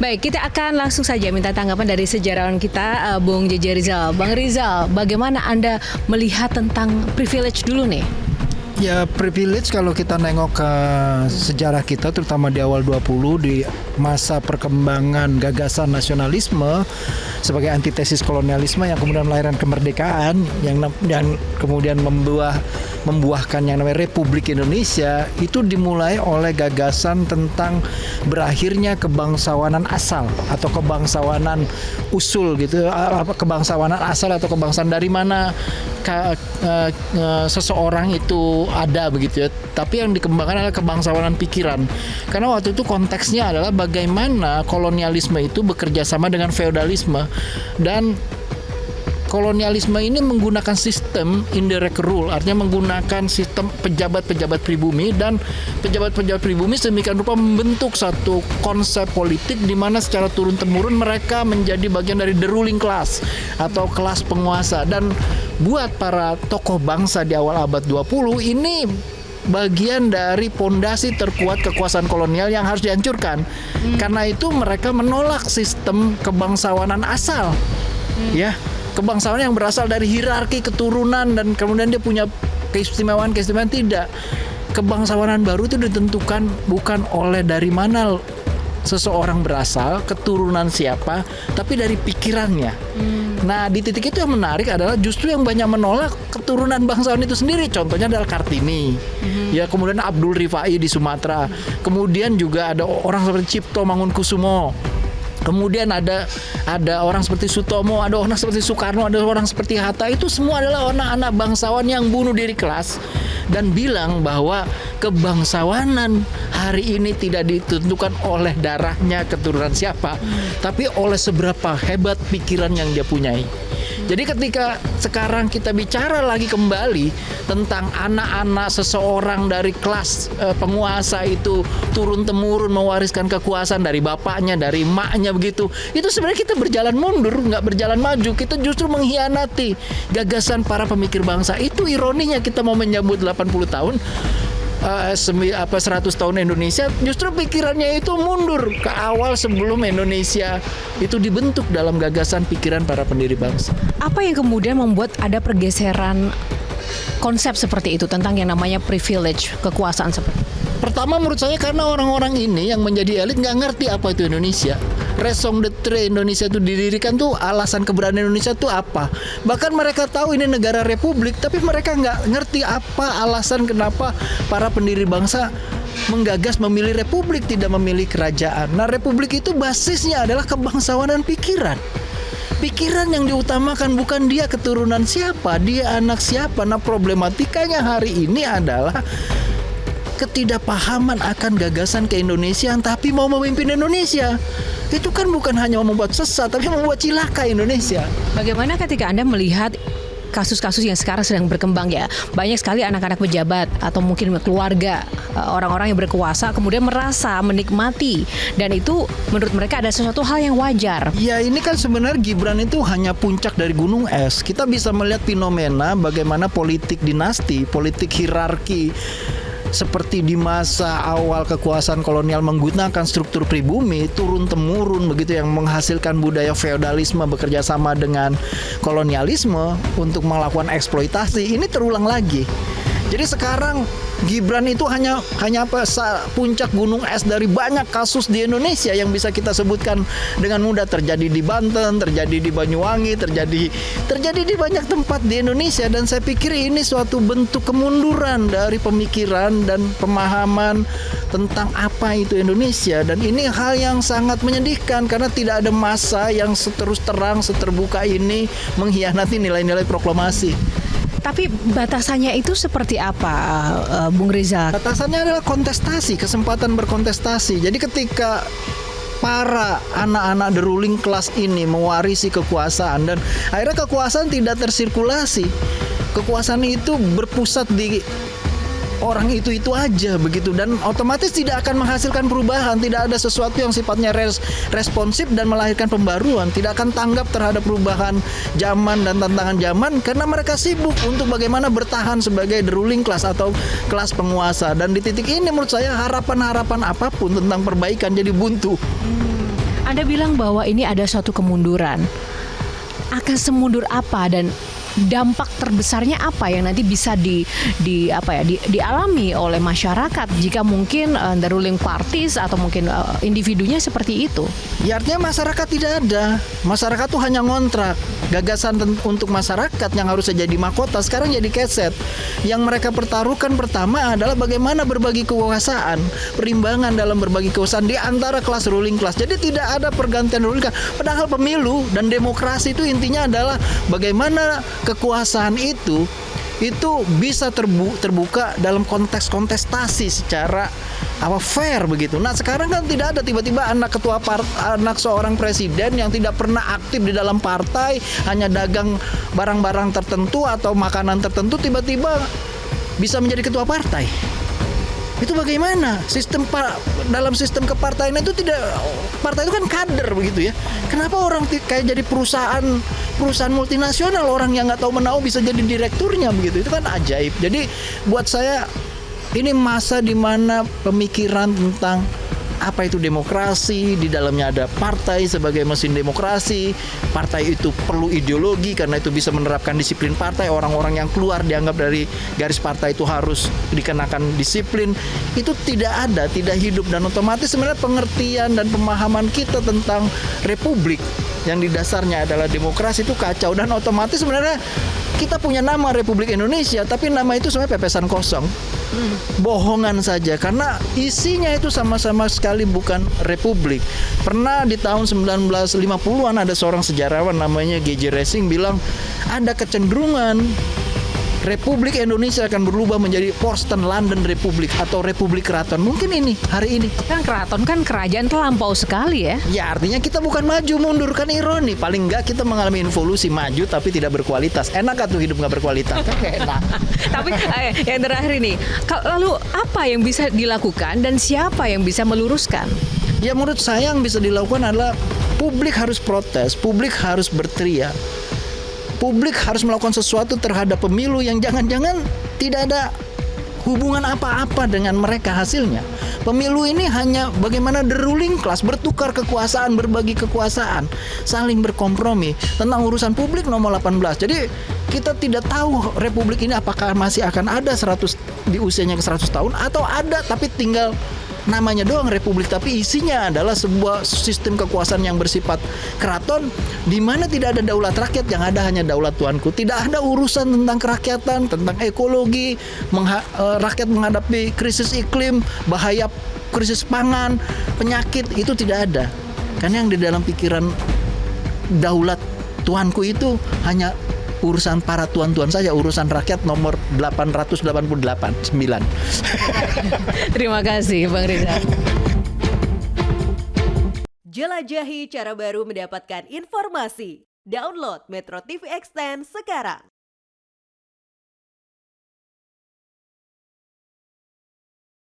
Baik, kita akan langsung saja minta tanggapan dari sejarawan kita, Bung JJ Rizal. Bang Rizal, bagaimana Anda melihat tentang privilege dulu nih? Ya, privilege kalau kita nengok ke sejarah kita terutama di awal 20 di masa perkembangan gagasan nasionalisme sebagai antitesis kolonialisme yang kemudian melahirkan kemerdekaan yang kemudian membuahkan yang namanya Republik Indonesia, itu dimulai oleh gagasan tentang berakhirnya kebangsawanan asal atau kebangsawanan usul gitu, kebangsawanan asal atau kebangsaan dari mana seseorang itu ada begitu ya. Tapi yang dikembangkan adalah kebangsawanan pikiran. Karena waktu itu konteksnya adalah bagaimana kolonialisme itu bekerja sama dengan feodalisme, dan kolonialisme ini menggunakan sistem indirect rule, artinya menggunakan sistem pejabat-pejabat pribumi, dan pejabat-pejabat pribumi sedemikian rupa membentuk satu konsep politik di mana secara turun-temurun mereka menjadi bagian dari the ruling class atau kelas penguasa. Dan buat para tokoh bangsa di awal abad 20 ini bagian dari pondasi terkuat kekuasaan kolonial yang harus dihancurkan. Karena itu mereka menolak sistem kebangsawanan asal. Ya, kebangsawanan yang berasal dari hierarki keturunan dan kemudian dia punya keistimewaan tidak. Kebangsawanan baru itu ditentukan bukan oleh dari mana seseorang berasal, keturunan siapa, tapi dari pikirannya. Nah, di titik itu yang menarik adalah justru yang banyak menolak keturunan bangsawan itu sendiri. Contohnya adalah Kartini, ya, kemudian Abdul Rifai di Sumatera, kemudian juga ada orang seperti Cipto Mangunkusumo. Kemudian ada orang seperti Sutomo, ada orang seperti Soekarno, ada orang seperti Hatta. Itu semua adalah anak-anak bangsawan yang bunuh diri kelas dan bilang bahwa kebangsawanan hari ini tidak ditentukan oleh darahnya keturunan siapa, tapi oleh seberapa hebat pikiran yang dia punyai. Jadi ketika sekarang kita bicara lagi kembali tentang anak-anak seseorang dari kelas penguasa itu turun-temurun mewariskan kekuasaan dari bapaknya, dari emaknya begitu, itu sebenarnya kita berjalan mundur, nggak berjalan maju. Kita justru mengkhianati gagasan para pemikir bangsa. Itu ironinya kita mau menyambut 80 tahun 100 tahun Indonesia, justru pikirannya itu mundur ke awal sebelum Indonesia itu dibentuk dalam gagasan pikiran para pendiri bangsa. Apa yang kemudian membuat ada pergeseran konsep seperti itu tentang yang namanya privilege, kekuasaan seperti itu? Pertama menurut saya karena orang-orang ini yang menjadi elit nggak ngerti apa itu Indonesia. Raison d'être Indonesia itu didirikan tuh, alasan keberadaan Indonesia tuh apa. Bahkan mereka tahu ini negara republik, tapi mereka nggak ngerti apa alasan kenapa para pendiri bangsa menggagas memilih republik, tidak memilih kerajaan. Nah, republik itu basisnya adalah kebangsawanan pikiran. Pikiran yang diutamakan bukan dia keturunan siapa, dia anak siapa. Nah, problematikanya hari ini adalah ketidakpahaman akan gagasan keindonesiaan tapi mau memimpin Indonesia. Itu kan bukan hanya membuat sesat tapi membuat cilaka Indonesia. Bagaimana ketika Anda melihat kasus-kasus yang sekarang sedang berkembang ya, banyak sekali anak-anak pejabat atau mungkin keluarga orang-orang yang berkuasa kemudian merasa menikmati, dan itu menurut mereka ada sesuatu hal yang wajar. Ya, ini kan sebenarnya Gibran itu hanya puncak dari gunung es. Kita bisa melihat fenomena bagaimana politik dinasti, politik hierarki seperti di masa awal kekuasaan kolonial menggunakan struktur pribumi turun-temurun begitu, yang menghasilkan budaya feodalisme bekerja sama dengan kolonialisme untuk melakukan eksploitasi. Ini terulang lagi. Jadi sekarang Gibran itu hanya puncak gunung es dari banyak kasus di Indonesia yang bisa kita sebutkan dengan mudah. Terjadi di Banten, terjadi di Banyuwangi, terjadi di banyak tempat di Indonesia. Dan saya pikir ini suatu bentuk kemunduran dari pemikiran dan pemahaman tentang apa itu Indonesia. Dan ini hal yang sangat menyedihkan karena tidak ada massa yang seterus terang, seterbuka ini mengkhianati nilai-nilai proklamasi. Tapi batasannya itu seperti apa, Bung Rizal? Batasannya adalah kontestasi, kesempatan berkontestasi. Jadi ketika para anak-anak the ruling class ini mewarisi kekuasaan dan akhirnya kekuasaan tidak tersirkulasi, kekuasaan itu berpusat di orang itu aja begitu, dan otomatis tidak akan menghasilkan perubahan. Tidak ada sesuatu yang sifatnya responsif dan melahirkan pembaruan. Tidak akan tanggap terhadap perubahan zaman dan tantangan zaman karena mereka sibuk untuk bagaimana bertahan sebagai the ruling class atau kelas penguasa. Dan di titik ini menurut saya harapan-harapan apapun tentang perbaikan jadi buntu. Anda bilang bahwa ini ada suatu kemunduran. Akan semundur apa dan dampak terbesarnya apa yang nanti bisa dialami oleh masyarakat jika mungkin the ruling parties atau mungkin individunya seperti itu? Ya artinya masyarakat tidak ada. Masyarakat tuh hanya ngontrak. Gagasan untuk masyarakat yang harusnya jadi mahkota sekarang jadi keset. Yang mereka pertaruhkan pertama adalah bagaimana berbagi kekuasaan, perimbangan dalam berbagi kekuasaan di antara kelas ruling class. Jadi tidak ada pergantian ruling class. Padahal pemilu dan demokrasi itu intinya adalah bagaimana kekuasaan itu bisa terbuka dalam konteks kontestasi secara fair begitu. Nah sekarang kan tidak ada, tiba-tiba anak seorang presiden yang tidak pernah aktif di dalam partai, hanya dagang barang-barang tertentu atau makanan tertentu, tiba-tiba bisa menjadi ketua partai. Itu bagaimana dalam sistem kepartaian itu partai itu kan kader begitu ya. Kenapa orang kayak jadi perusahaan multinasional, orang yang nggak tahu menahu bisa jadi direkturnya begitu? Itu kan ajaib. Jadi buat saya ini masa di mana pemikiran tentang apa itu demokrasi, di dalamnya ada partai sebagai mesin demokrasi. Partai itu perlu ideologi karena itu bisa menerapkan disiplin partai. Orang-orang yang keluar dianggap dari garis partai itu harus dikenakan disiplin. Itu tidak hidup, dan otomatis sebenarnya pengertian dan pemahaman kita tentang republik yang di dasarnya adalah demokrasi itu kacau, dan otomatis sebenarnya kita punya nama Republik Indonesia, tapi nama itu sebenarnya pepesan kosong. Bohongan saja, karena isinya itu sama-sama sekali bukan republik. Pernah di tahun 1950-an ada seorang sejarawan namanya G.J. Racing bilang ada kecenderungan Republik Indonesia akan berubah menjadi Porsten London Republik atau Republik Keraton. Mungkin ini, hari ini. Kan keraton kan kerajaan terlampau sekali ya. Ya artinya kita bukan maju mundur, kan ironi. Paling enggak kita mengalami evolusi, maju tapi tidak berkualitas. Enak gak tuh hidup gak berkualitas? Enak. Tapi yang terakhir ini, lalu apa yang bisa dilakukan dan siapa yang bisa meluruskan? Ya menurut saya yang bisa dilakukan adalah publik harus protes, publik harus berteriak. Publik harus melakukan sesuatu terhadap pemilu yang jangan-jangan tidak ada hubungan apa-apa dengan mereka hasilnya. Pemilu ini hanya bagaimana the ruling class bertukar kekuasaan, berbagi kekuasaan, saling berkompromi tentang urusan publik nomor 18. Jadi kita tidak tahu republik ini apakah masih akan ada di usianya ke 100 tahun atau ada tapi tinggal namanya doang republik, tapi isinya adalah sebuah sistem kekuasaan yang bersifat keraton di mana tidak ada daulat rakyat, yang ada hanya daulat tuanku. Tidak ada urusan tentang kerakyatan, tentang ekologi, rakyat menghadapi krisis iklim, bahaya krisis pangan, penyakit, itu tidak ada. Karena yang di dalam pikiran daulat tuanku itu hanya urusan para tuan-tuan saja, urusan rakyat nomor 888 9. Terima kasih Bang Rizal. Jelajahi cara baru mendapatkan informasi. Download Metro TV Extend sekarang.